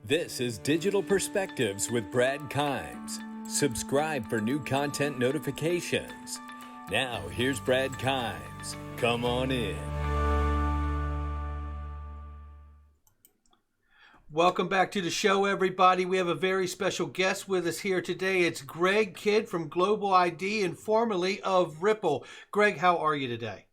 This is Digital Perspectives with Brad Kimes. Subscribe for new content notifications. Now, here's Brad Kimes. Come on in. Welcome back to the show, everybody. We have a very special guest with us here today. It's Greg Kidd from Global ID and formerly of Ripple. Greg, how are you today?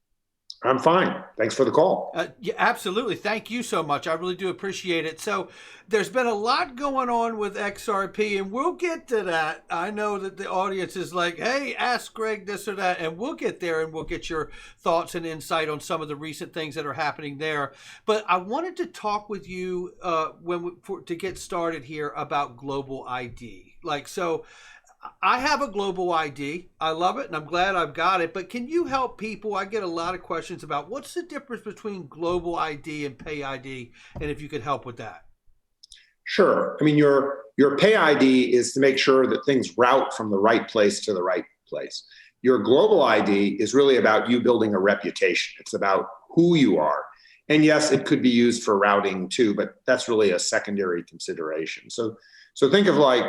I'm fine. Thanks for the call. Yeah, absolutely. Thank you so much. I really do appreciate it. So there's been a lot going on with XRP, and we'll get to that. I know that the audience is like, hey, ask Greg this or that, and we'll get there, and we'll get your thoughts and insight on some of the recent things that are happening there. But I wanted to talk with you to get started here about Global ID. I have a Global ID. I love it, and I'm glad I've got it. But can you help people? I get a lot of questions about what's the difference between Global ID and Pay ID, and if you could help with that. Sure. I mean, your Pay ID is to make sure that things route from the right place to the right place. Your Global ID is really about you building a reputation. It's about who you are. And yes, it could be used for routing too, but that's really a secondary consideration. So think of like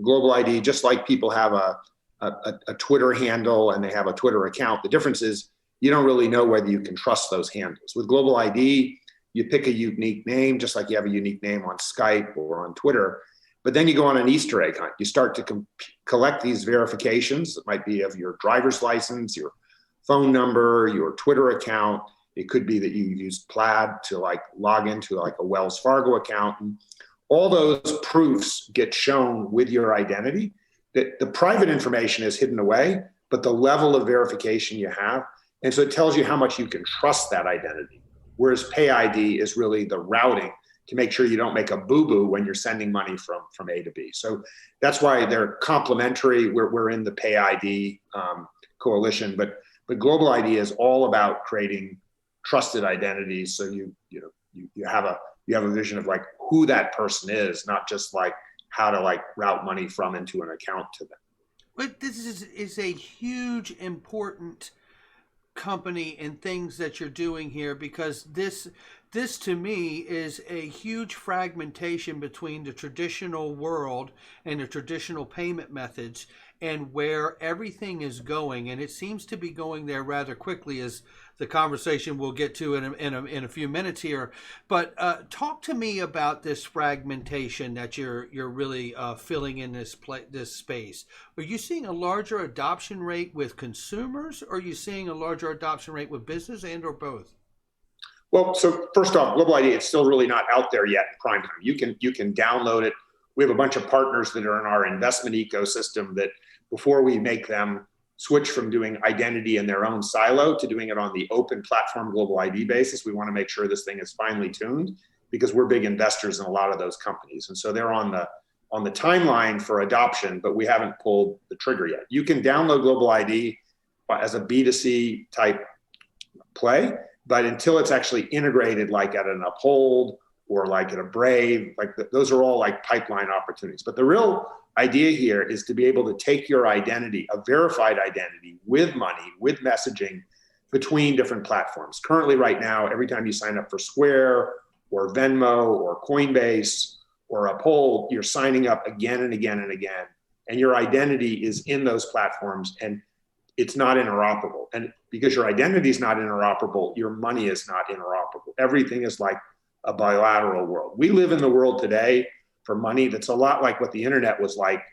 Global ID, just like people have a Twitter handle and they have a Twitter account. The difference is you don't really know whether you can trust those handles. With Global ID, you pick a unique name, just like you have a unique name on Skype or on Twitter. But then you go on an Easter egg hunt. You start to collect these verifications. It might be of your driver's license, your phone number, your Twitter account. It could be that you used Plaid to like log into like a Wells Fargo account. And all those proofs get shown with your identity. That the private information is hidden away, but the level of verification you have. And so it tells you how much you can trust that identity. Whereas Pay ID is really the routing to make sure you don't make a boo-boo when you're sending money from A to B. So that's why they're complementary. We're in the Pay ID coalition, but Global ID is all about creating trusted identities. So you have a vision of like who that person is, not just like how to like route money from into an account to them. But this is a huge, important company and things that you're doing here, because this to me is a huge fragmentation between the traditional world and the traditional payment methods and where everything is going, and it seems to be going there rather quickly, as the conversation we'll get to in a few minutes here. But talk to me about this fragmentation that you're really filling in this space. Are you seeing a larger adoption rate with consumers, or are you seeing a larger adoption rate with business, and or both? Well, so first off, Global ID, it's still really not out there yet in prime time. You can download it. We have a bunch of partners that are in our investment ecosystem that before we make them switch from doing identity in their own silo to doing it on the open platform Global ID basis, we want to make sure this thing is finely tuned because we're big investors in a lot of those companies. And so they're on the timeline for adoption, but we haven't pulled the trigger yet. You can download Global ID as a B2C type play, but until it's actually integrated like at an Uphold or like at a Brave, those are all like pipeline opportunities. But the real idea here is to be able to take your identity, a verified identity with money, with messaging between different platforms. Currently right now, every time you sign up for Square or Venmo or Coinbase or Uphold, you're signing up again and again and again. And your identity is in those platforms and it's not interoperable. And because your identity is not interoperable, your money is not interoperable. Everything is like a bilateral world. We live in the world today for money that's a lot like what the internet was like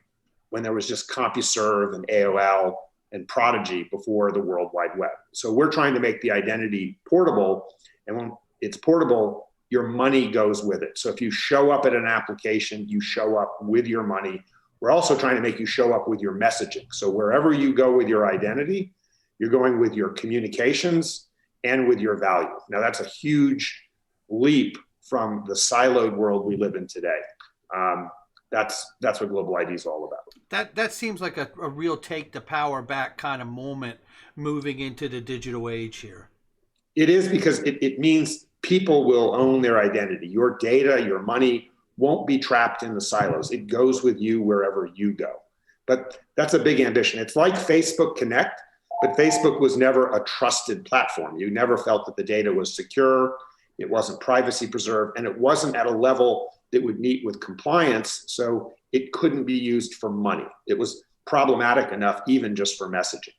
when there was just CompuServe and AOL and Prodigy before the World Wide Web. So we're trying to make the identity portable, and when it's portable, your money goes with it. So if you show up at an application, you show up with your money. We're also trying to make you show up with your messaging. So wherever you go with your identity, you're going with your communications and with your value. Now that's a huge leap from the siloed world we live in today. That's what Global ID is all about. That seems like a real take the power back kind of moment moving into the digital age here. It is, because it means people will own their identity. Your data, your money won't be trapped in the silos. It goes with you wherever you go. But that's a big ambition. It's like Facebook Connect, but Facebook was never a trusted platform. You never felt that the data was secure. It wasn't privacy preserved, and it wasn't at a level that would meet with compliance, so it couldn't be used for money. It was problematic enough even just for messaging.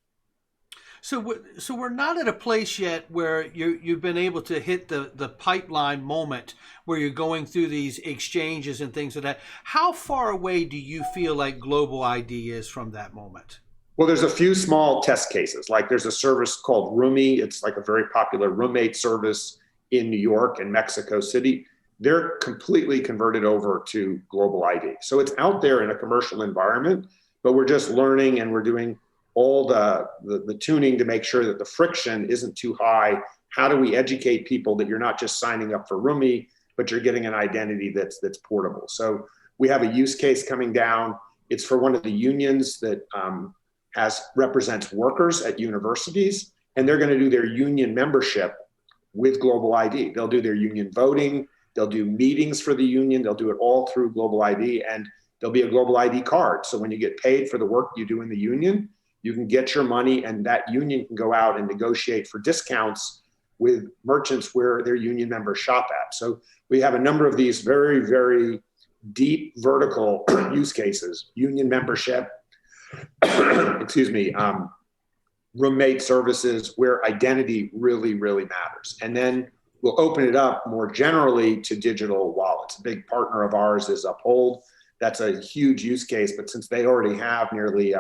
So we're not at a place yet where you've been able to hit the pipeline moment where you're going through these exchanges and things like that. How far away do you feel like Global ID is from that moment? Well, there's a few small test cases. Like there's a service called Roomy. It's like a very popular roommate service in New York and Mexico City. They're completely converted over to Global ID. So it's out there in a commercial environment, but we're just learning and we're doing all the tuning to make sure that the friction isn't too high. How do we educate people that you're not just signing up for Roomy, but you're getting an identity that's portable? So we have a use case coming down. It's for one of the unions that represents workers at universities, and they're going to do their union membership with Global ID. They'll do their union voting. They'll do meetings for the union. They'll do it all through Global ID, and there'll be a Global ID card. So when you get paid for the work you do in the union, you can get your money, and that union can go out and negotiate for discounts with merchants where their union members shop at. So we have a number of these very, very deep vertical use cases: union membership, roommate services, where identity really, really matters. And then we'll open it up more generally to digital wallets. A big partner of ours is Uphold. That's a huge use case, but since they already have nearly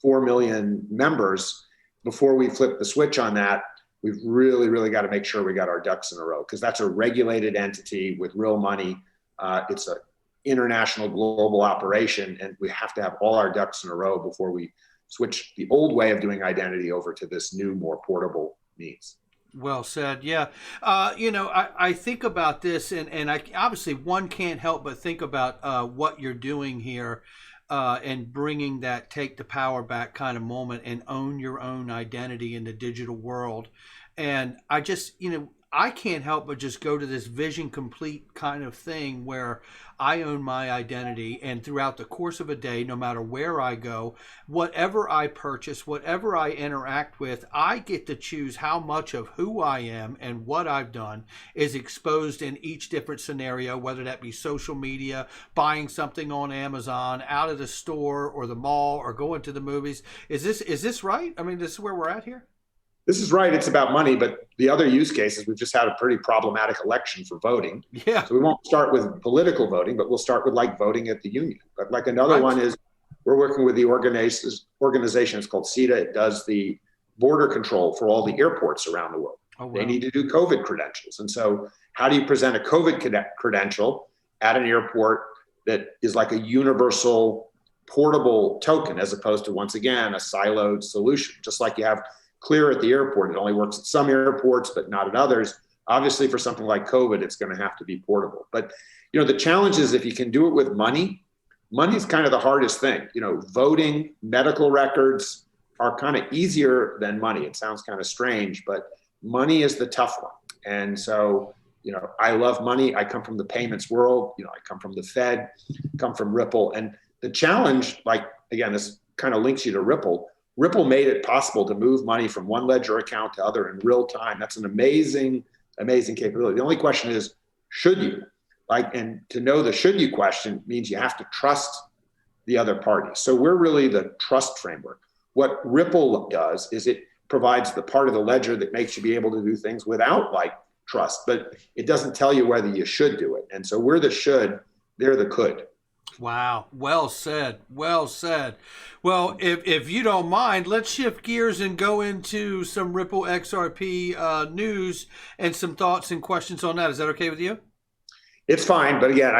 4 million members, before we flip the switch on that, we've really, really got to make sure we got our ducks in a row, because that's a regulated entity with real money. It's an international global operation, and we have to have all our ducks in a row before we switch the old way of doing identity over to this new, more portable means. Well said. Yeah. I think about this, and I obviously one can't help but think about what you're doing here and bringing that take the power back kind of moment and own your own identity in the digital world. And I just, I can't help but just go to this vision complete kind of thing where I own my identity, and throughout the course of a day, no matter where I go, whatever I purchase, whatever I interact with, I get to choose how much of who I am and what I've done is exposed in each different scenario, whether that be social media, buying something on Amazon, out of the store or the mall, or going to the movies. Is this right? I mean, this is where we're at here? This is right. It's about money, but the other use cases, we've just had a pretty problematic election for voting. Yeah. So we won't start with political voting, but we'll start with like voting at the union. But like another one is we're working with the organization. It's called CETA. It does the border control for all the airports around the world. Oh, wow. They need to do COVID credentials. And so how do you present a COVID credential at an airport that is like a universal portable token, as opposed to, once again, a siloed solution? Just like you have Clear at the airport. It only works at some airports, but not at others. Obviously, for something like COVID, it's going to have to be portable. But, the challenge is if you can do it with money is kind of the hardest thing. Voting, medical records are kind of easier than money. It sounds kind of strange, but money is the tough one. And so, I love money. I come from the payments world. I come from the Fed, come from Ripple. And the challenge, like, again, this kind of links you to Ripple. Ripple made it possible to move money from one ledger account to other in real time. That's an amazing, amazing capability. The only question is, should you? And to know the should you question means you have to trust the other party. So we're really the trust framework. What Ripple does is it provides the part of the ledger that makes you be able to do things without trust, but it doesn't tell you whether you should do it. And so we're the should, they're the could. Wow. Well said. Well said. Well, if you don't mind, let's shift gears and go into some Ripple XRP news and some thoughts and questions on that. Is that okay with you? It's fine. But again,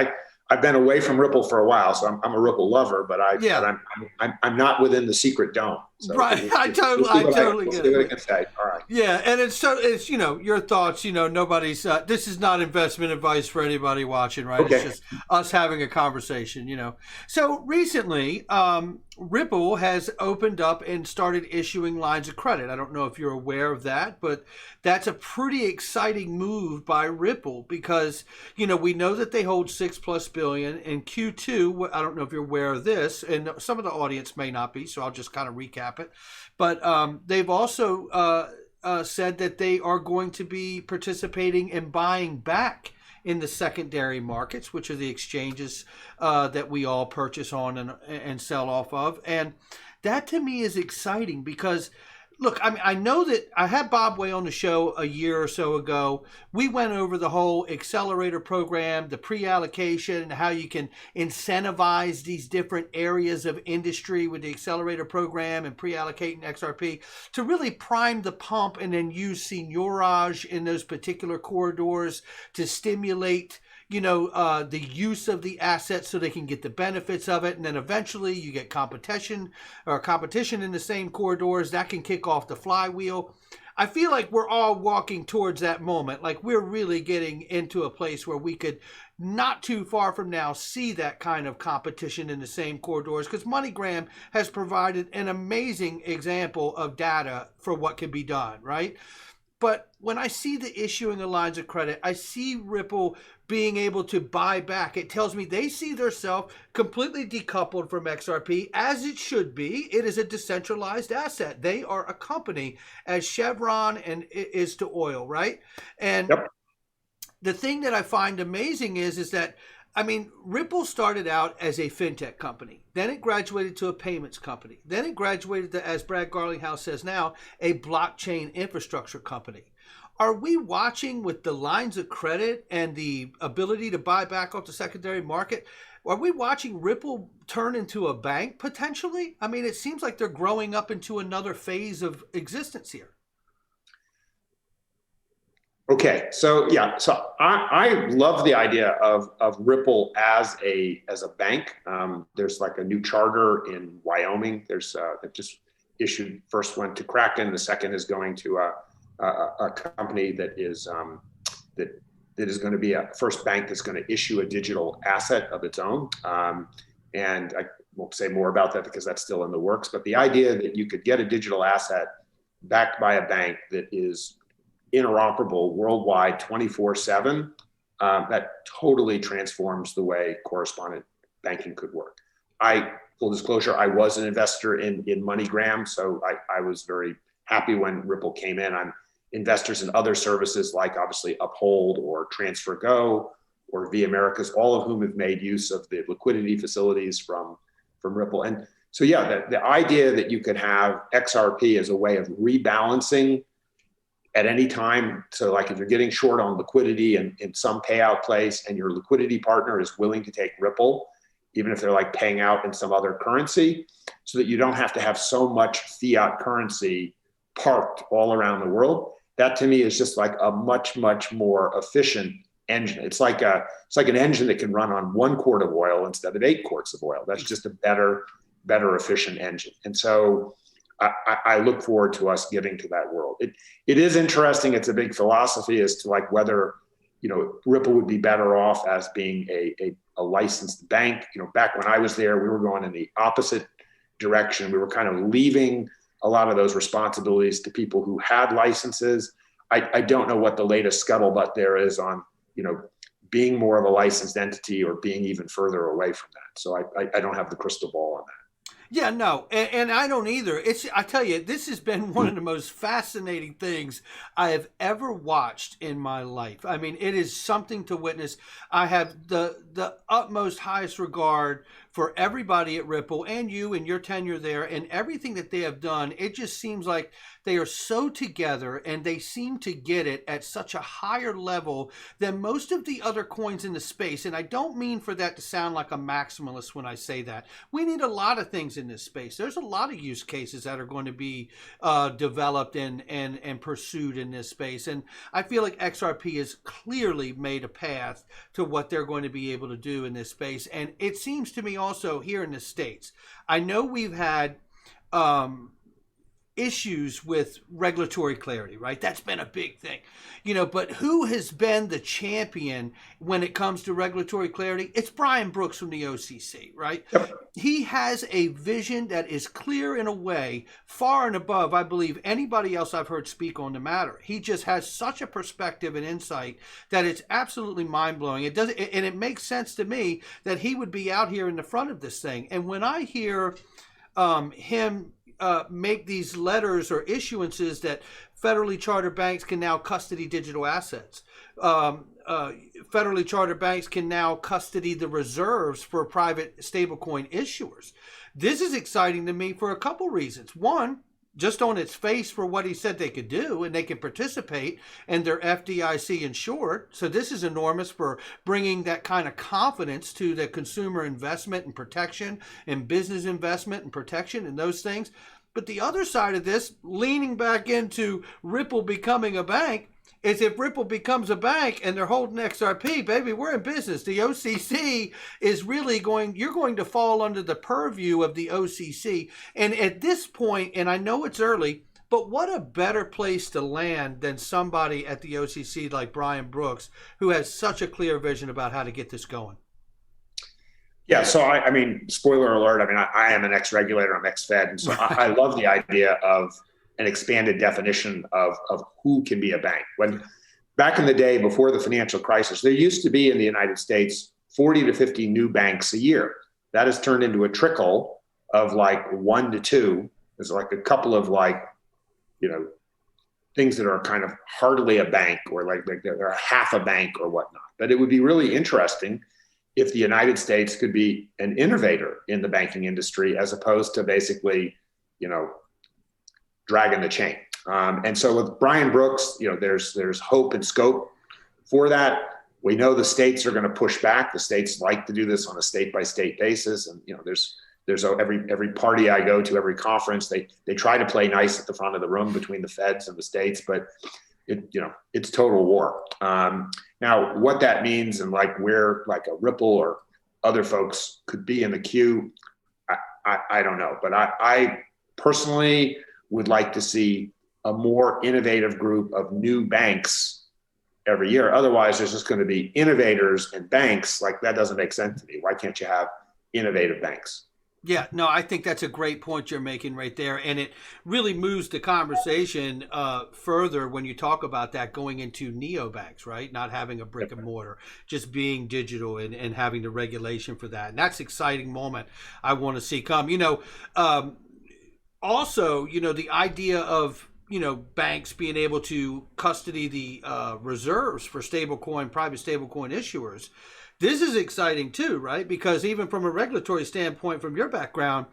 I've been away from Ripple for a while, so I'm a Ripple lover, but I'm not within the secret dome. So right. I totally get it. See what I can say. All right. Yeah. And it's your thoughts, nobody's, this is not investment advice for anybody watching, right? Okay. It's just us having a conversation, So recently, Ripple has opened up and started issuing lines of credit. I don't know if you're aware of that, but that's a pretty exciting move by Ripple because, we know that they hold $6+ billion in Q2. I don't know if you're aware of this, and some of the audience may not be, so I'll just kind of recap it. But they've also said that they are going to be participating in buying back in the secondary markets, which are the exchanges that we all purchase on and sell off of. And that to me is exciting because, look, I mean, I know that I had Bob Way on the show a year or so ago. We went over the whole accelerator program, the pre-allocation, how you can incentivize these different areas of industry with the accelerator program and pre-allocating XRP to really prime the pump and then use seigniorage in those particular corridors to stimulate the use of the assets so they can get the benefits of it. And then eventually you get competition in the same corridors that can kick off the flywheel. I feel like we're all walking towards that moment. Like we're really getting into a place where we could not too far from now see that kind of competition in the same corridors, because MoneyGram has provided an amazing example of data for what can be done, right? But when I see the issuing of lines of credit, I see Ripple being able to buy back. It tells me they see themselves completely decoupled from XRP, as it should be. It is a decentralized asset. They are a company, as Chevron and is to oil, right? And Yep. The thing that I find amazing is that, I mean, Ripple started out as a fintech company. Then it graduated to a payments company. Then it graduated to, as Brad Garlinghouse says now, a blockchain infrastructure company. Are we watching with the lines of credit and the ability to buy back off the secondary market? Are we watching Ripple turn into a bank potentially? I mean, it seems like they're growing up into another phase of existence here. Okay, so yeah, so I love the idea of Ripple as a bank. There's like a new charter in Wyoming. There's that just issued. First went to Kraken. The second is going to a company that is that is going to be a first bank that's going to issue a digital asset of its own. And I won't say more about that because that's still in the works. But the idea that you could get a digital asset backed by a bank that is interoperable worldwide 24/7, that totally transforms the way correspondent banking could work. Full disclosure, I was an investor in MoneyGram, so I was very happy when Ripple came in. I'm investors in other services like obviously Uphold or TransferGo or V Americas, all of whom have made use of the liquidity facilities from Ripple. And so yeah, the idea that you could have XRP as a way of rebalancing at any time. So like if you're getting short on liquidity in some payout place and your liquidity partner is willing to take Ripple, even if they're like paying out in some other currency, so that you don't have to have so much fiat currency parked all around the world. That to me is just like a much, much more efficient engine. It's like an engine that can run on 1 quart of oil instead of 8 quarts of oil. That's just a better efficient engine. And so I look forward to us getting to that world. It is interesting. It's a big philosophy as to like whether, Ripple would be better off as being a licensed bank. Back when I was there, we were going in the opposite direction. We were kind of leaving a lot of those responsibilities to people who had licenses. I don't know what the latest scuttlebutt there is on, being more of a licensed entity or being even further away from that. So I don't have the crystal ball on that. Yeah, no, and I don't either. I tell you, this has been one of the most fascinating things I have ever watched in my life. I mean, it is something to witness. I have the utmost highest regard for everybody at Ripple and you and your tenure there and everything that they have done. It just seems like they are so together and they seem to get it at such a higher level than most of the other coins in the space. And I don't mean for that to sound like a maximalist when I say that. We need a lot of things in this space. There's a lot of use cases that are going to be developed and pursued in this space. And I feel like XRP has clearly made a path to what they're going to be able to do in this space. And it seems to me also here in the States, I know we've had issues with regulatory clarity, right? That's been a big thing, but who has been the champion when it comes to regulatory clarity? It's Brian Brooks from the OCC, right? Yep. He has a vision that is clear in a way far and above, I believe, anybody else I've heard speak on the matter. He just has such a perspective and insight that it's absolutely mind-blowing. And it makes sense to me that he would be out here in the front of this thing. And when I hear him make these letters or issuances that federally chartered banks can now custody digital assets. federally chartered banks can now custody the reserves for private stablecoin issuers. This is exciting to me for a couple reasons. One, just on its face for what he said they could do, and they can participate, and they're FDIC insured. So this is enormous for bringing that kind of confidence to the consumer investment and protection and business investment and protection and those things. But the other side of this, leaning back into Ripple becoming a bank, is if Ripple becomes a bank and they're holding XRP, baby, we're in business. The OCC is really you're going to fall under the purview of the OCC. And at this point, and I know it's early, but what a better place to land than somebody at the OCC like Brian Brooks, who has such a clear vision about how to get this going. Yeah, so I mean, spoiler alert, I mean, I am an ex-regulator, I'm ex-Fed, and so I love the idea of an expanded definition of who can be a bank. When back in the day before the financial crisis, there used to be in the United States 40 to 50 new banks a year. That has turned into a trickle of like 1 to 2. There's like a couple of things that are kind of hardly a bank, or like they're half a bank or whatnot. But it would be really interesting if the United States could be an innovator in the banking industry as opposed to basically, dragging the chain. And so with Brian Brooks, there's hope and scope for that. We know the states are going to push back. The states like to do this on a state-by-state basis. And, there's every party I go to, every conference, they try to play nice at the front of the room between the feds and the states, but it's total war. Now, what that means and like where like a Ripple or other folks could be in the queue, I don't know. But I personally would like to see a more innovative group of new banks every year. Otherwise, there's just going to be innovators and banks. Like, that doesn't make sense to me. Why can't you have innovative banks? Yeah, no, I think that's a great point you're making right there. And it really moves the conversation further when you talk about that going into neobanks, right? Not having a brick and mortar, just being digital and having the regulation for that. And that's an exciting moment I want to see come. Also, the idea of, banks being able to custody the reserves for private stablecoin issuers. This is exciting too, right? Because even from a regulatory standpoint, from your background,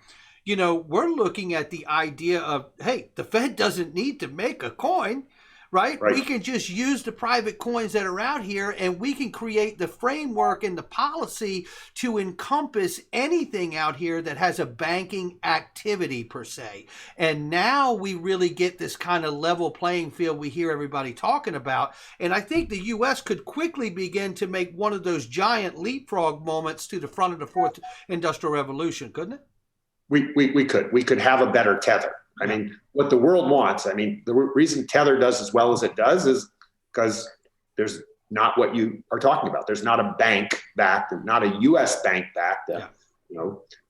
we're looking at the idea of, hey, the Fed doesn't need to make a coin, right? We can just use the private coins that are out here, and we can create the framework and the policy to encompass anything out here that has a banking activity per se. And now we really get this kind of level playing field we hear everybody talking about. And I think the U.S. could quickly begin to make one of those giant leapfrog moments to the front of the fourth industrial revolution, couldn't it? We could have a better tether. I mean, what the world wants, the reason Tether does as well as it does is because there's not what you are talking about. There's not a bank backed, not a U.S. bank backed,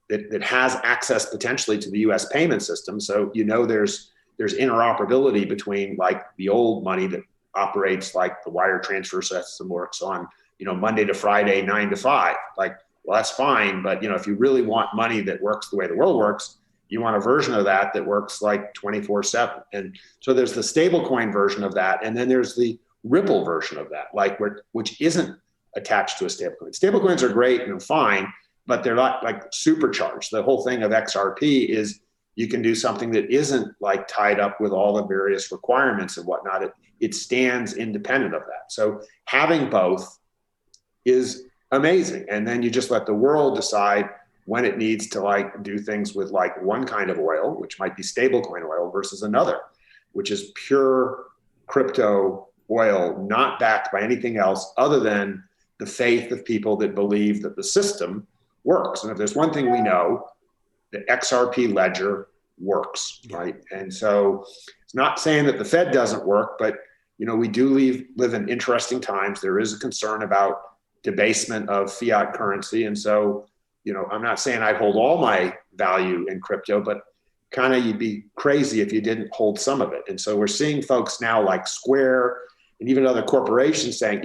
that has access potentially to the U.S. payment system. So, there's interoperability between like the old money that operates like the wire transfer system works on, Monday to Friday, 9 to 5. Like, well, that's fine. But, if you really want money that works the way the world works, you want a version of that works like 24/7. And so there's the stablecoin version of that. And then there's the Ripple version of that, which isn't attached to a stablecoin. Stablecoins are great and fine, but they're not like supercharged. The whole thing of XRP is you can do something that isn't like tied up with all the various requirements and whatnot. It stands independent of that. So having both is amazing. And then you just let the world decide when it needs to like do things with like one kind of oil, which might be stablecoin oil, versus another, which is pure crypto oil, not backed by anything else other than the faith of people that believe that the system works. And if there's one thing we know, the XRP ledger works, right? And so it's not saying that the Fed doesn't work, but we do live in interesting times. There is a concern about debasement of fiat currency. And so I'm not saying I'd hold all my value in crypto, but kind of you'd be crazy if you didn't hold some of it. And so we're seeing folks now like Square and even other corporations saying,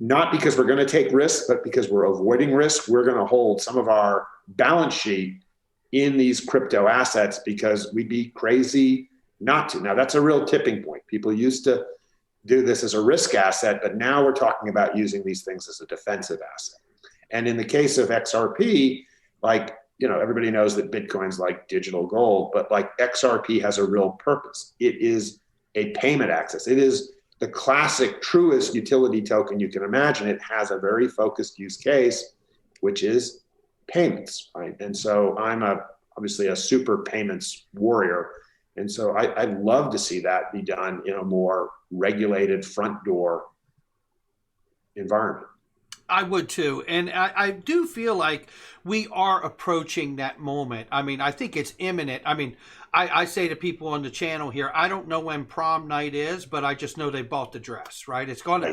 not because we're going to take risks, but because we're avoiding risk, we're going to hold some of our balance sheet in these crypto assets because we'd be crazy not to. Now, that's a real tipping point. People used to do this as a risk asset, but now we're talking about using these things as a defensive asset. And in the case of XRP, like, everybody knows that Bitcoin's like digital gold, but like XRP has a real purpose. It is a payment access. It is the classic, truest utility token you can imagine. It has a very focused use case, which is payments, right? And so I'm obviously a super payments warrior. And so I'd love to see that be done in a more regulated front door environment. I would too. And I do feel like we are approaching that moment. I mean, I think it's imminent. I mean, I say to people on the channel here, I don't know when prom night is, but I just know they bought the dress, right? It's gonna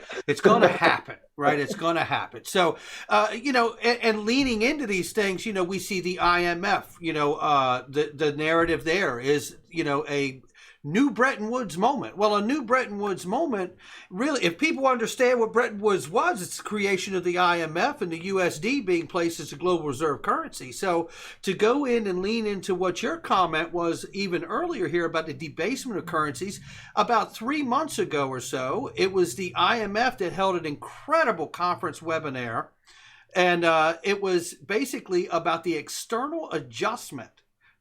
happen, right? It's gonna happen. So, and leaning into these things, we see the IMF, the narrative there is, a new Bretton Woods moment. Well, a new Bretton Woods moment, really, if people understand what Bretton Woods was, it's the creation of the IMF and the USD being placed as a global reserve currency. So to go in and lean into what your comment was even earlier here about the debasement of currencies, about 3 months ago or so, it was the IMF that held an incredible conference webinar. And it was basically about the external adjustment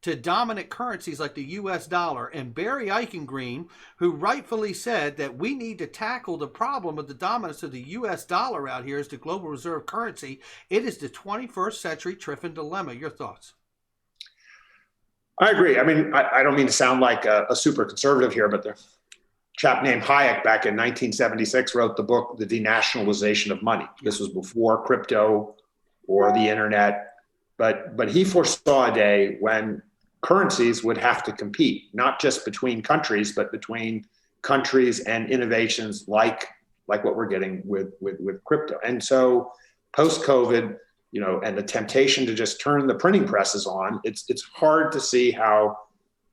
to dominant currencies like the US dollar, and Barry Eichengreen, who rightfully said that we need to tackle the problem of the dominance of the US dollar out here as the global reserve currency. It is the 21st century Triffin dilemma. Your thoughts? I agree. I mean, I don't mean to sound like a super conservative here, but the chap named Hayek back in 1976 wrote the book, The Denationalization of Money. This was before crypto or the internet, but he foresaw a day when currencies would have to compete, not just between countries, but between countries and innovations like what we're getting with crypto. And so post-COVID, and the temptation to just turn the printing presses on, it's hard to see how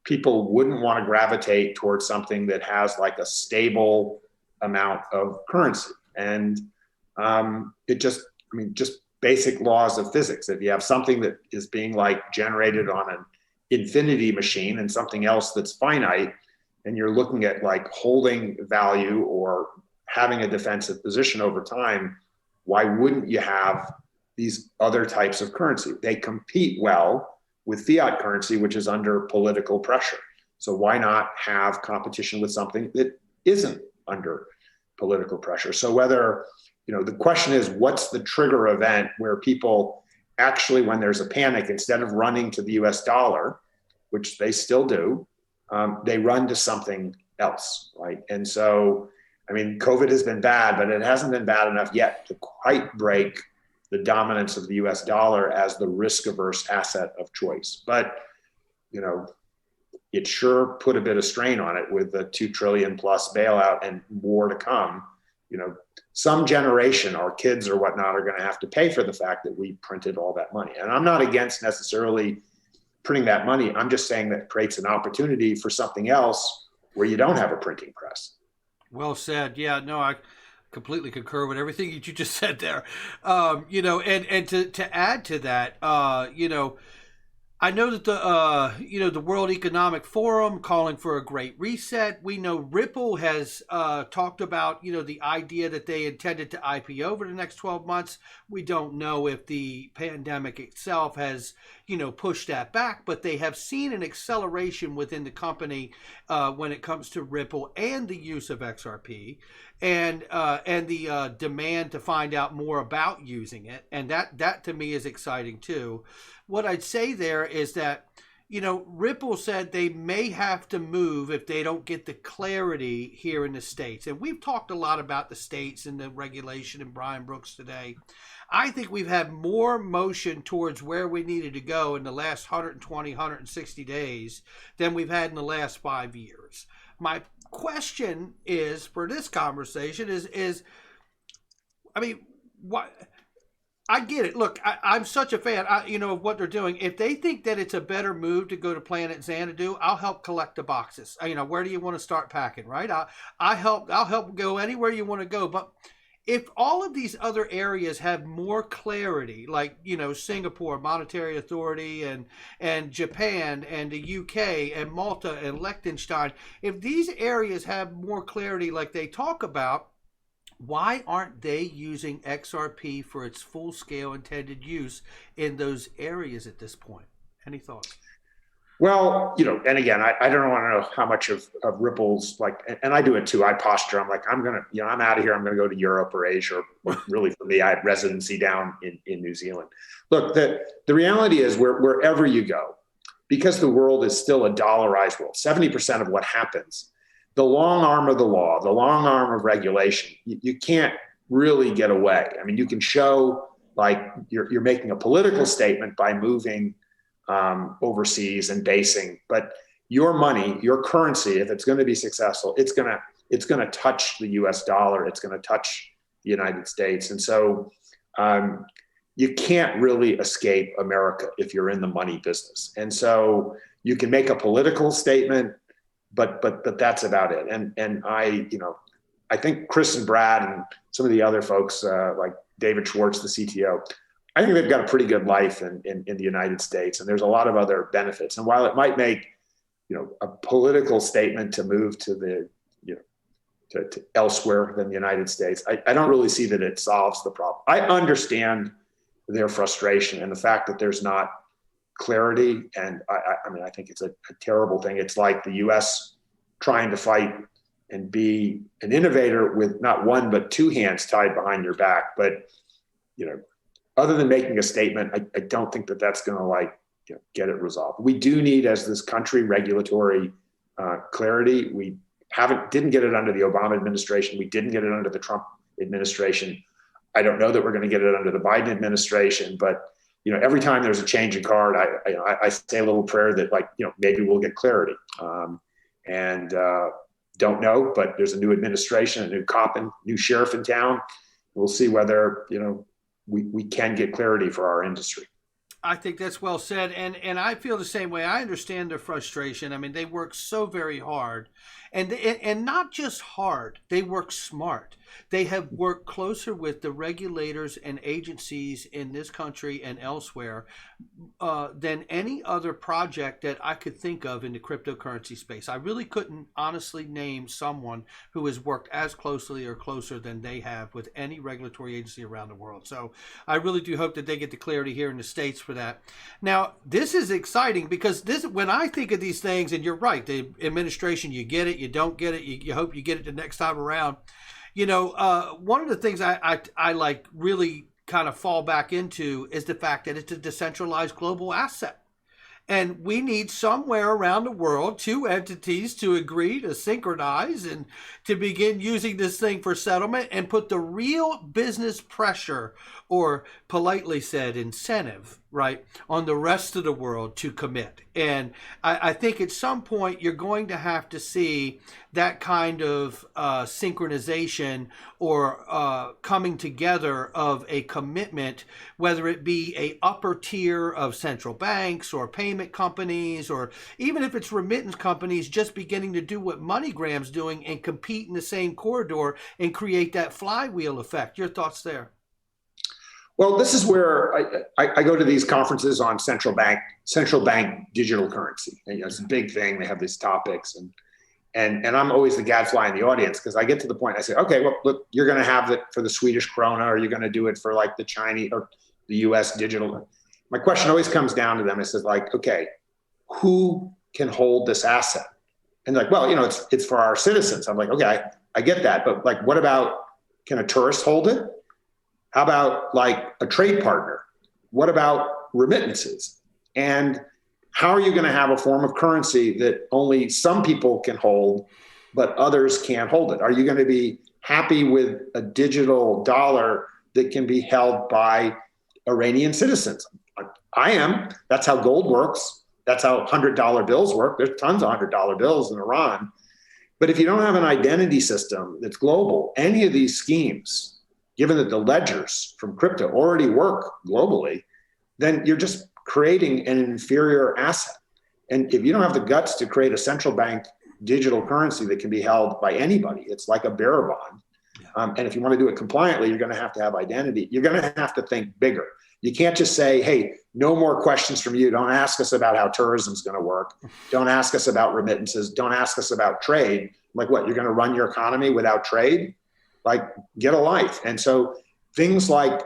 people wouldn't want to gravitate towards something that has like a stable amount of currency. And just basic laws of physics. If you have something that is being like generated on an infinity machine and something else that's finite, and you're looking at like holding value or having a defensive position over time, why wouldn't you have these other types of currency? They compete well with fiat currency, which is under political pressure. So why not have competition with something that isn't under political pressure? So whether, the question is, what's the trigger event where people actually, when there's a panic, instead of running to the US dollar, which they still do, they run to something else, right? And so, I mean, COVID has been bad, but it hasn't been bad enough yet to quite break the dominance of the US dollar as the risk-averse asset of choice. But, it sure put a bit of strain on it with the $2 trillion plus bailout and more to come. Some generation, our kids or whatnot, are going to have to pay for the fact that we printed all that money. And I'm not against necessarily printing that money. I'm just saying that creates an opportunity for something else where you don't have a printing press. Well said. Yeah, no, I completely concur with everything that you just said there. And to add to that, I know that the World Economic Forum calling for a great reset. We know Ripple has talked about, the idea that they intended to IPO over the next 12 months. We don't know if the pandemic itself has, pushed that back, but they have seen an acceleration within the company when it comes to Ripple and the use of XRP and the demand to find out more about using it. And that to me is exciting too. What I'd say there is that, Ripple said they may have to move if they don't get the clarity here in the States. And we've talked a lot about the States and the regulation and Brian Brooks today. I think we've had more motion towards where we needed to go in the last 120, 160 days than we've had in the last 5 years. My question is, for this conversation, is what... I get it. Look, I'm such a fan, of what they're doing. If they think that it's a better move to go to Planet Xanadu, I'll help collect the boxes. Where do you want to start packing, right? I'll help go anywhere you want to go. But if all of these other areas have more clarity, like, Singapore, Monetary Authority, and Japan, and the UK, and Malta, and Liechtenstein, if these areas have more clarity like they talk about, why aren't they using XRP for its full-scale intended use in those areas at this point? Any thoughts? Well, and again, I don't want to know how much of Ripple's and I do it too. I posture. I'm like, I'm out of here. I'm going to go to Europe or Asia. Or really, for me, I had residency down in New Zealand. Look, the reality is wherever you go, because the world is still a dollarized world, 70% of what happens, the long arm of the law, the long arm of regulation, you can't really get away. I mean, you can show like you're making a political statement by moving overseas and basing, but your money, your currency, if it's going to be successful, it's going to touch the U.S. dollar. It's going to touch the United States, and so you can't really escape America if you're in the money business. And so you can make a political statement, but that's about it. And I think Chris and Brad and some of the other folks like David Schwartz, the CTO, I think they've got a pretty good life in the United States, and there's a lot of other benefits. And while it might make, a political statement to move to to elsewhere than the United States, I don't really see that it solves the problem. I understand their frustration and the fact that there's not clarity. And I think it's a terrible thing. It's like the U.S. trying to fight and be an innovator with not one, but two hands tied behind your back. But, other than making a statement, I don't think that that's going to get it resolved. We do need, as this country, regulatory clarity. We didn't get it under the Obama administration. We didn't get it under the Trump administration. I don't know that we're going to get it under the Biden administration, but every time there's a change in guard, I say a little prayer that maybe we'll get clarity. Don't know, but there's a new administration, a new cop and new sheriff in town. We'll see whether we can get clarity for our industry. I think that's well said, and I feel the same way. I understand their frustration. I mean, they work so very hard, and not just hard. They work smart. They have worked closer with the regulators and agencies in this country and elsewhere than any other project that I could think of in the cryptocurrency space. I really couldn't honestly name someone who has worked as closely or closer than they have with any regulatory agency around the world. So I really do hope that they get the clarity here in the States for that. Now, this is exciting because when I think of these things, and you're right, the administration, you get it, you don't get it, you hope you get it the next time around. One of the things I like really kind of fall back into is the fact that it's a decentralized global asset. And we need somewhere around the world two entities to agree to synchronize and to begin using this thing for settlement and put the real business pressure, or politely said incentive, right, on the rest of the world to commit. And I think at some point you're going to have to see that kind of synchronization or coming together of a commitment, whether it be a upper tier of central banks or payment companies, or even if it's remittance companies just beginning to do what MoneyGram's doing and compete in the same corridor and create that flywheel effect. Your thoughts there? Well, this is where I go to these conferences on central bank digital currency. And, it's a big thing. They have these topics, and I'm always the gadfly in the audience because I get to the point. I say, okay, well, look, you're going to have it for the Swedish krona, or you're going to do it for like the Chinese or the U.S. digital. My question always comes down to them. It says like, okay, who can hold this asset? And they're like, well, it's for our citizens. I'm like, okay, I get that, but like, what about, can a tourist hold it? How about like a trade partner? What about remittances? And how are you going to have a form of currency that only some people can hold, but others can't hold it? Are you going to be happy with a digital dollar that can be held by Iranian citizens? I am. That's how gold works. That's how $100 bills work. There's tons of $100 bills in Iran. But if you don't have an identity system that's global, any of these schemes, given that the ledgers from crypto already work globally, then you're just creating an inferior asset. And if you don't have the guts to create a central bank digital currency that can be held by anybody, it's like a bearer bond, And if you want to do it compliantly, you're going to have identity. You're going to have to think bigger. You can't just say, hey, no more questions from you. Don't ask us about how tourism is going to work. Don't ask us about remittances. Don't ask us about trade. Like what, you're going to run your economy without trade? Like, get a life. And so things like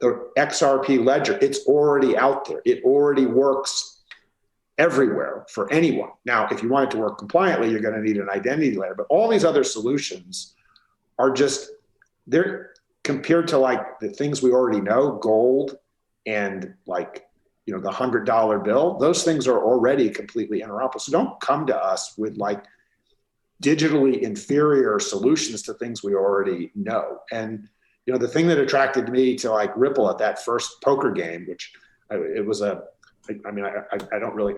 the XRP ledger, it's already out there. It already works everywhere for anyone. Now, if you want it to work compliantly, you're going to need an identity layer. But all these other solutions are just, they're compared to like the things we already know, gold and like, you know, the $100 bill, those things are already completely interoperable. So don't come to us with like digitally inferior solutions to things we already know. And, you know, the thing that attracted me to like Ripple at that first poker game, which it was I don't really,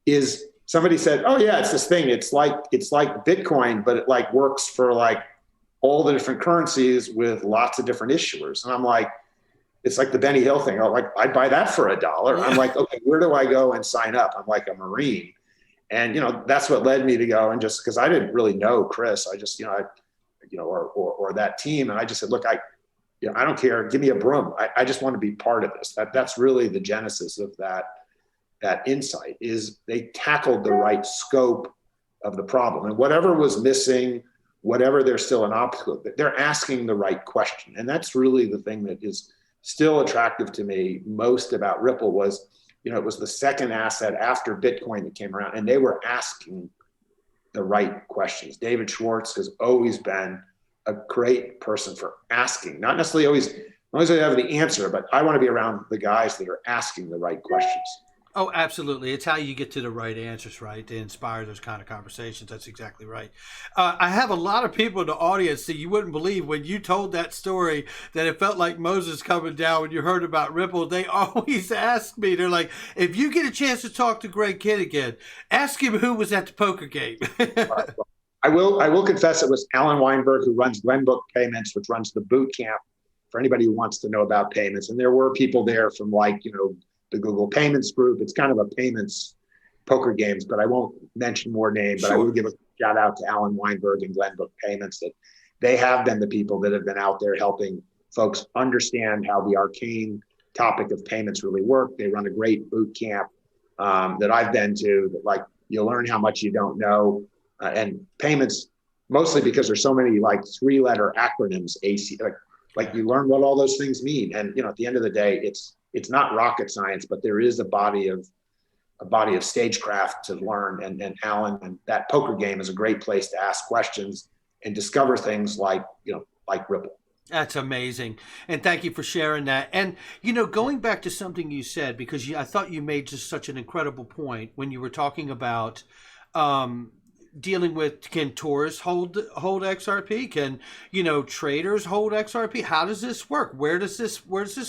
is somebody said, oh yeah, it's this thing. It's like Bitcoin, but it like works for like all the different currencies with lots of different issuers. And I'm like, it's like the Benny Hill thing. I'm like, I'd buy that for $1. I'm like, okay, where do I go and sign up? I'm like a Marine. And, you know, that's what led me to go, and just because I didn't really know Chris, I just, or that team. And I just said, look, I don't care. Give me a broom. I just want to be part of this. That's really the genesis of that insight, is they tackled the right scope of the problem. And whatever was missing, whatever there's still an obstacle, they're asking the right question. And that's really the thing that is still attractive to me most about Ripple was, you know, it was the second asset after Bitcoin that came around, and they were asking the right questions. David Schwartz has always been a great person for asking, not necessarily always have the answer, but I want to be around the guys that are asking the right questions. Oh, absolutely. It's how you get to the right answers, right? To inspire those kind of conversations. That's exactly right. I have a lot of people in the audience that you wouldn't believe when you told that story that it felt like Moses coming down when you heard about Ripple. They always ask me, they're like, if you get a chance to talk to Greg Kidd again, ask him who was at the poker game. Right. I will confess it was Alan Weinberg, who runs Glenbook Payments, which runs the boot camp for anybody who wants to know about payments. And there were people there from like, you know, the Google Payments Group. It's kind of a payments poker games, but I won't mention more names, but I will give a shout out to Alan Weinberg and Glenbook Payments, that they have been the people that have been out there helping folks understand how the arcane topic of payments really work. They run a great boot camp that I've been to, that like you learn how much you don't know, and payments, mostly because there's so many like 3-letter acronyms, AC, like you learn what all those things mean. And, you know, at the end of the day, it's not rocket science, but there is a body of stagecraft to learn. And Alan, and that poker game is a great place to ask questions and discover things like, you know, like Ripple. That's amazing. And thank you for sharing that. And, you know, going back to something you said, because I thought you made just such an incredible point when you were talking about dealing with, can tourists hold XRP? Can, you know, traders hold XRP? How does this work? Where does this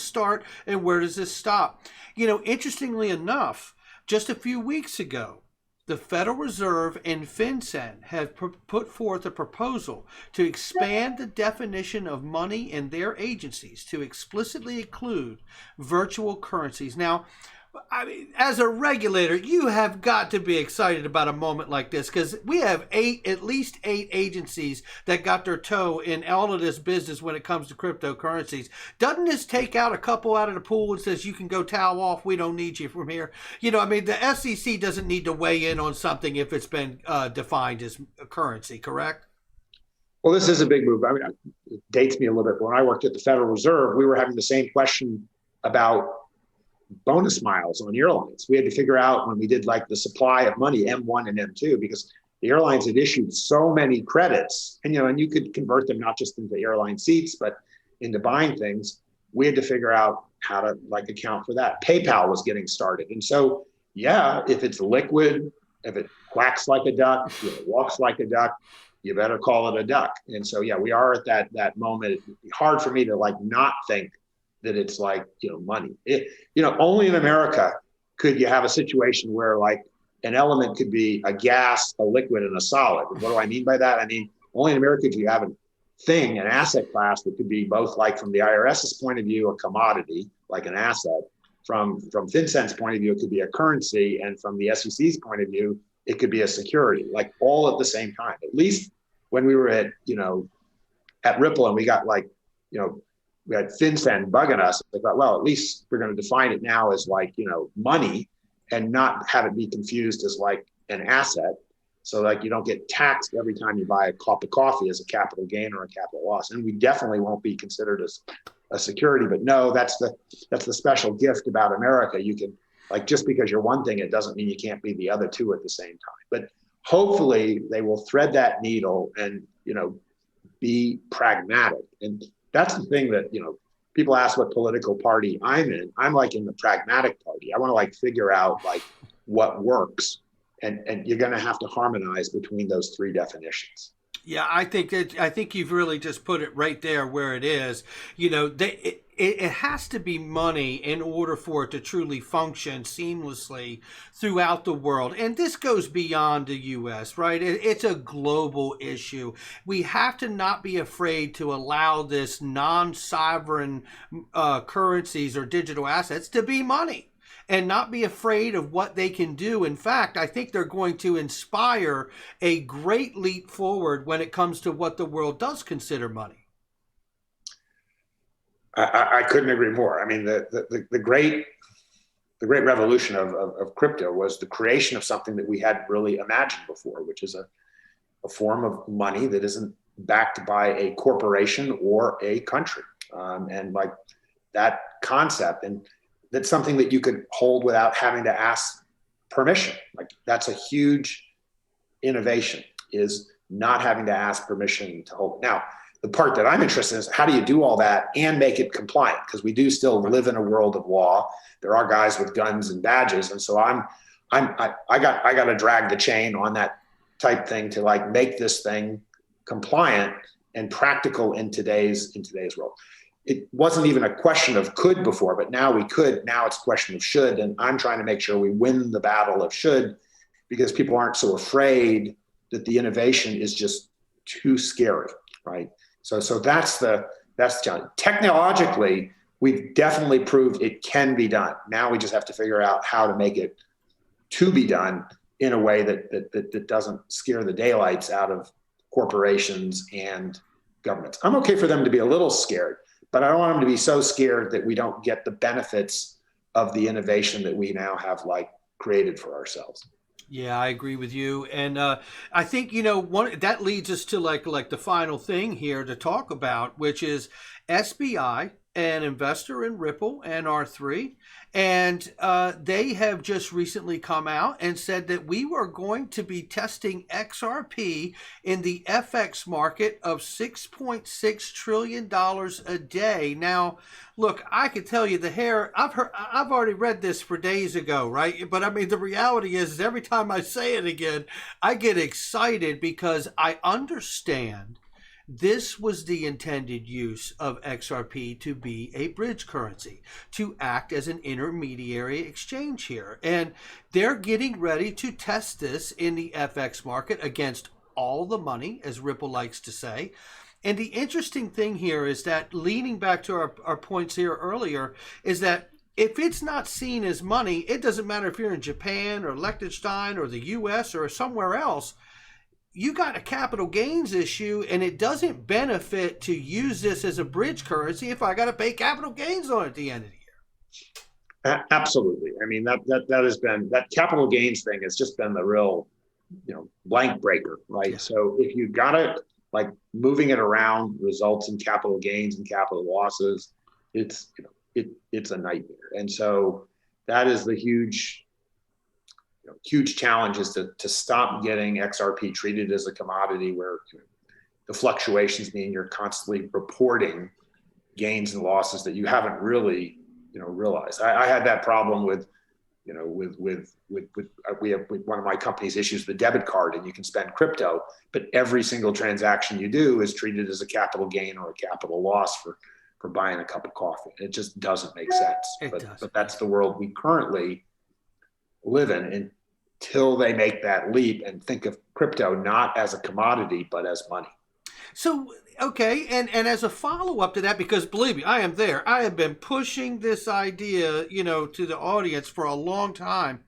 start and where does this stop? You know, interestingly enough, just a few weeks ago, the Federal Reserve and FinCEN have put forth a proposal to expand the definition of money in their agencies to explicitly include virtual currencies. Now, I mean, as a regulator, you have got to be excited about a moment like this, because we have at least eight agencies that got their toe in all of this business when it comes to cryptocurrencies. Doesn't this take out a couple out of the pool and says, you can go towel off, we don't need you from here? You know, I mean, the SEC doesn't need to weigh in on something if it's been defined as a currency, correct? Well, this is a big move. I mean, it dates me a little bit. When I worked at the Federal Reserve, we were having the same question about bonus miles on airlines. We had to figure out, when we did like the supply of money, M1 and M2, because the airlines had issued so many credits, and, you know, and you could convert them not just into airline seats, but into buying things. We had to figure out how to like account for that. PayPal was getting started. And so, yeah, if it's liquid, if it quacks like a duck, you know, walks like a duck, you better call it a duck. And so, yeah, we are at that moment. It'd be hard for me to like not think that it's like, you know, money. You know, only in America could you have a situation where like an element could be a gas, a liquid, and a solid. And what do I mean by that? I mean, only in America could you have a thing, an asset class that could be both, like from the IRS's point of view, a commodity, like an asset. From FinCEN's point of view, it could be a currency. And from the SEC's point of view, it could be a security, like all at the same time. At least when we were at, you know, at Ripple and we got like, we had FinCEN bugging us. They thought, well, at least we're going to define it now as like, money and not have it be confused as like an asset. So like you don't get taxed every time you buy a cup of coffee as a capital gain or a capital loss. And we definitely won't be considered as a security, but no, that's the special gift about America. You can, like, just because you're one thing, it doesn't mean you can't be the other two at the same time. But hopefully they will thread that needle and, be pragmatic. And that's the thing that, people ask what political party I'm in. I'm like in the pragmatic party. I want to like figure out like what works. And you're going to have to harmonize between those three definitions. Yeah, I think you've really just put it right there where it is. It has to be money in order for it to truly function seamlessly throughout the world. And this goes beyond the U.S., right? It's a global issue. We have to not be afraid to allow this non-sovereign currencies or digital assets to be money, and not be afraid of what they can do. In fact, I think they're going to inspire a great leap forward when it comes to what the world does consider money. I couldn't agree more. I mean, the great revolution of crypto was the creation of something that we hadn't really imagined before, which is a form of money that isn't backed by a corporation or a country. And like that concept, and that's something that you could hold without having to ask permission. Like that's a huge innovation, is not having to ask permission to hold. Now, the part that I'm interested in is how do you do all that and make it compliant? Because we do still live in a world of law. There are guys with guns and badges, and so I got to drag the chain on that type thing to like make this thing compliant and practical in today's world. It wasn't even a question of could before, but now we could. Now it's a question of should, and I'm trying to make sure we win the battle of should, because people aren't so afraid that the innovation is just too scary, right? So that's the challenge. Technologically, we've definitely proved it can be done. Now we just have to figure out how to make it to be done in a way that doesn't scare the daylights out of corporations and governments. I'm okay for them to be a little scared, but I don't want them to be so scared that we don't get the benefits of the innovation that we now have like created for ourselves. Yeah, I agree with you, and I think one that leads us to like the final thing here to talk about, which is SBI, an investor in Ripple and R3, and they have just recently come out and said that we were going to be testing XRP in the FX market of $6.6 trillion a day. Now, look, I can tell you I've already read this for days ago, right? But I mean, the reality is every time I say it again, I get excited because I understand this was the intended use of XRP to be a bridge currency, to act as an intermediary exchange here. And they're getting ready to test this in the FX market against all the money, as Ripple likes to say. And the interesting thing here is that, leaning back to our points here earlier, is that if it's not seen as money, it doesn't matter if you're in Japan or Liechtenstein or the US or somewhere else, you got a capital gains issue, and it doesn't benefit to use this as a bridge currency if I got to pay capital gains on it at the end of the year. Absolutely. I mean, that has been, that capital gains thing has just been the real, blank breaker, right? Yeah. So if you got it, like moving it around results in capital gains and capital losses, it's a nightmare. And so that is the huge challenge, is to stop getting XRP treated as a commodity where the fluctuations mean you're constantly reporting gains and losses that you haven't really, realized. I had that problem with one of my company's issues, the debit card, and you can spend crypto, but every single transaction you do is treated as a capital gain or a capital loss for buying a cup of coffee. It just doesn't make sense. But that's the world we currently live in until they make that leap and think of crypto not as a commodity, but as money. So, okay, and as a follow-up to that, because believe me, I am there. I have been pushing this idea, to the audience for a long time,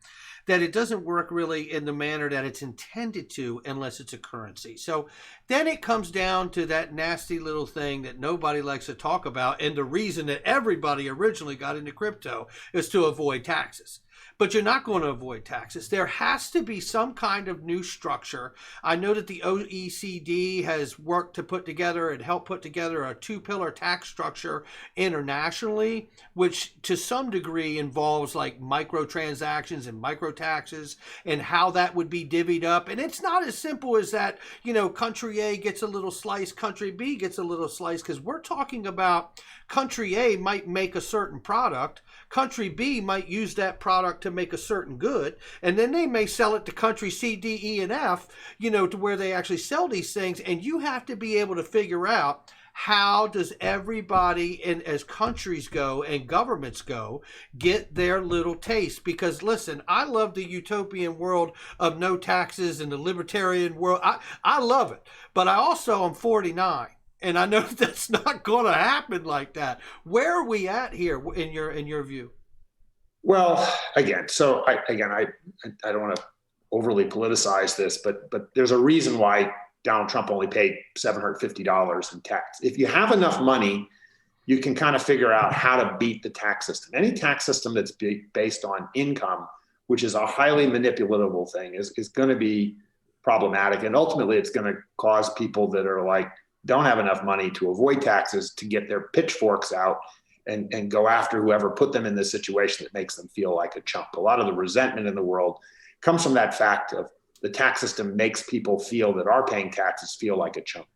that it doesn't work really in the manner that it's intended to unless it's a currency. So then it comes down to that nasty little thing that nobody likes to talk about. And the reason that everybody originally got into crypto is to avoid taxes. But you're not going to avoid taxes. There has to be some kind of new structure. I know that the OECD has worked to put together and help put together a 2-pillar tax structure internationally, which to some degree involves like microtransactions and micro taxes and how that would be divvied up. And it's not as simple as that, you know, country A gets a little slice, country B gets a little slice, because we're talking about country A might make a certain product, country B might use that product to make a certain good, and then they may sell it to country C, D, E, and F, you know, to where they actually sell these things. And you have to be able to figure out, how does everybody, and as countries go and governments go, get their little taste? Because listen, I love the utopian world of no taxes and the libertarian world. I love it, but I also am 49. And I know that's not going to happen like that. Where are we at here in your view? Well, again, so I don't want to overly politicize this, but there's a reason why Donald Trump only paid $750 in tax. If you have enough money, you can kind of figure out how to beat the tax system. Any tax system that's based on income, which is a highly manipulatable thing, is going to be problematic. And ultimately, it's going to cause people that are like, don't have enough money to avoid taxes to get their pitchforks out and go after whoever put them in this situation that makes them feel like a chump. A lot of the resentment in the world comes from that fact of the tax system makes people feel that are paying taxes feel like a chump.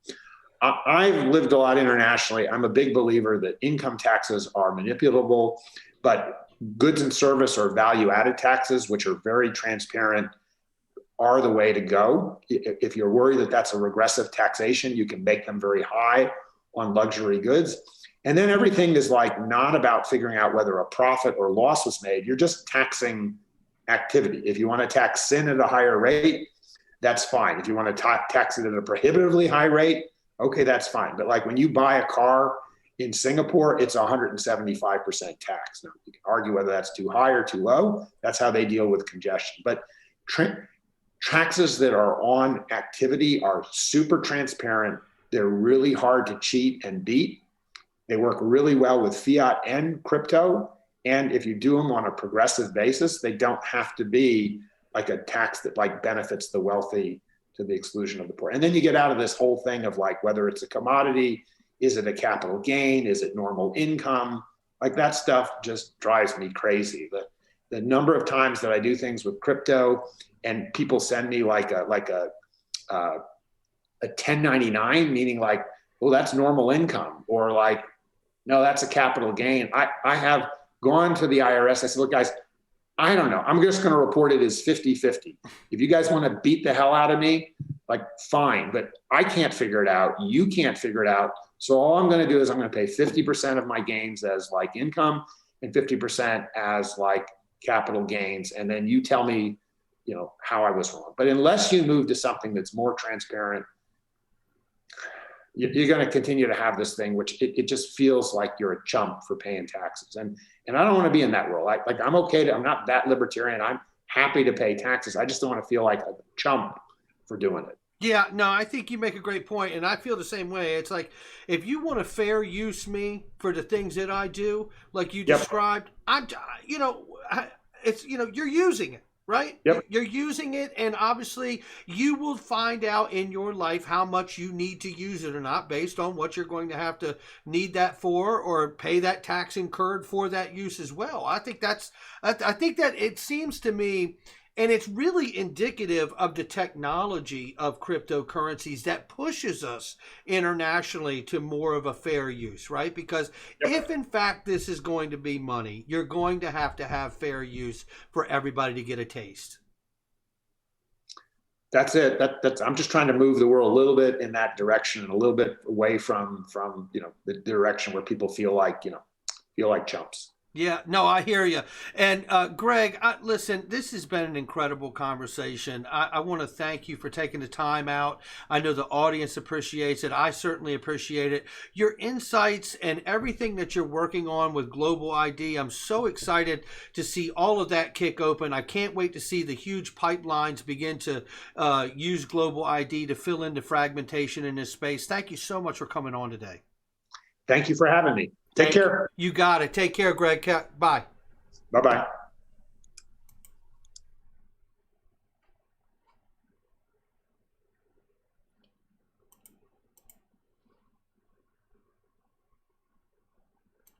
I've lived a lot internationally. I'm a big believer that income taxes are manipulable, but goods and service or value-added taxes, which are very transparent, are the way to go. If you're worried that that's a regressive taxation, you can make them very high on luxury goods. And then everything is like not about figuring out whether a profit or loss was made. You're just taxing activity. If you want to tax sin at a higher rate, that's fine. If you want to tax it at a prohibitively high rate, okay, that's fine. But like when you buy a car in Singapore, it's 175% tax. Now, you can argue whether that's too high or too low. That's how they deal with congestion. But taxes that are on activity are super transparent. They're really hard to cheat and beat. They work really well with fiat and crypto. And if you do them on a progressive basis, they don't have to be like a tax that like benefits the wealthy to the exclusion of the poor. And then you get out of this whole thing of like, whether it's a commodity, is it a capital gain? Is it normal income? Like that stuff just drives me crazy. The number of times that I do things with crypto and people send me like a 1099, meaning like, well, that's normal income, or like, no, that's a capital gain. I have gone to the IRS. I said, look, guys, I don't know. I'm just going to report it as 50-50. If you guys want to beat the hell out of me, like fine, but I can't figure it out. You can't figure it out. So all I'm going to do is I'm going to pay 50% of my gains as like income and 50% as like capital gains. And then you tell me, you know, how I was wrong. But unless you move to something that's more transparent, you're going to continue to have this thing, which it just feels like you're a chump for paying taxes. And I don't want to be in that role. I'm okay I'm not that libertarian. I'm happy to pay taxes. I just don't want to feel like a chump for doing it. Yeah, no, I think you make a great point, and I feel the same way. It's like, if you want to fair use me for the things that I do, like you described, you're using it. Right? Yep. You're using it, and obviously you will find out in your life how much you need to use it or not based on what you're going to have to need that for or pay that tax incurred for that use as well. I think that it seems to me, and it's really indicative of the technology of cryptocurrencies that pushes us internationally to more of a fair use, right? Because if in fact this is going to be money, you're going to have fair use for everybody to get a taste. That's it. I'm just trying to move the world a little bit in that direction and a little bit away from the direction where people feel like chumps. Yeah, no, I hear you. And Greg, listen, this has been an incredible conversation. I want to thank you for taking the time out. I know the audience appreciates it. I certainly appreciate it. Your insights and everything that you're working on with Global ID, I'm so excited to see all of that kick open. I can't wait to see the huge pipelines begin to use Global ID to fill in the fragmentation in this space. Thank you so much for coming on today. Thank you for having me. Take care. You got it. Take care, Greg. Bye. Bye-bye.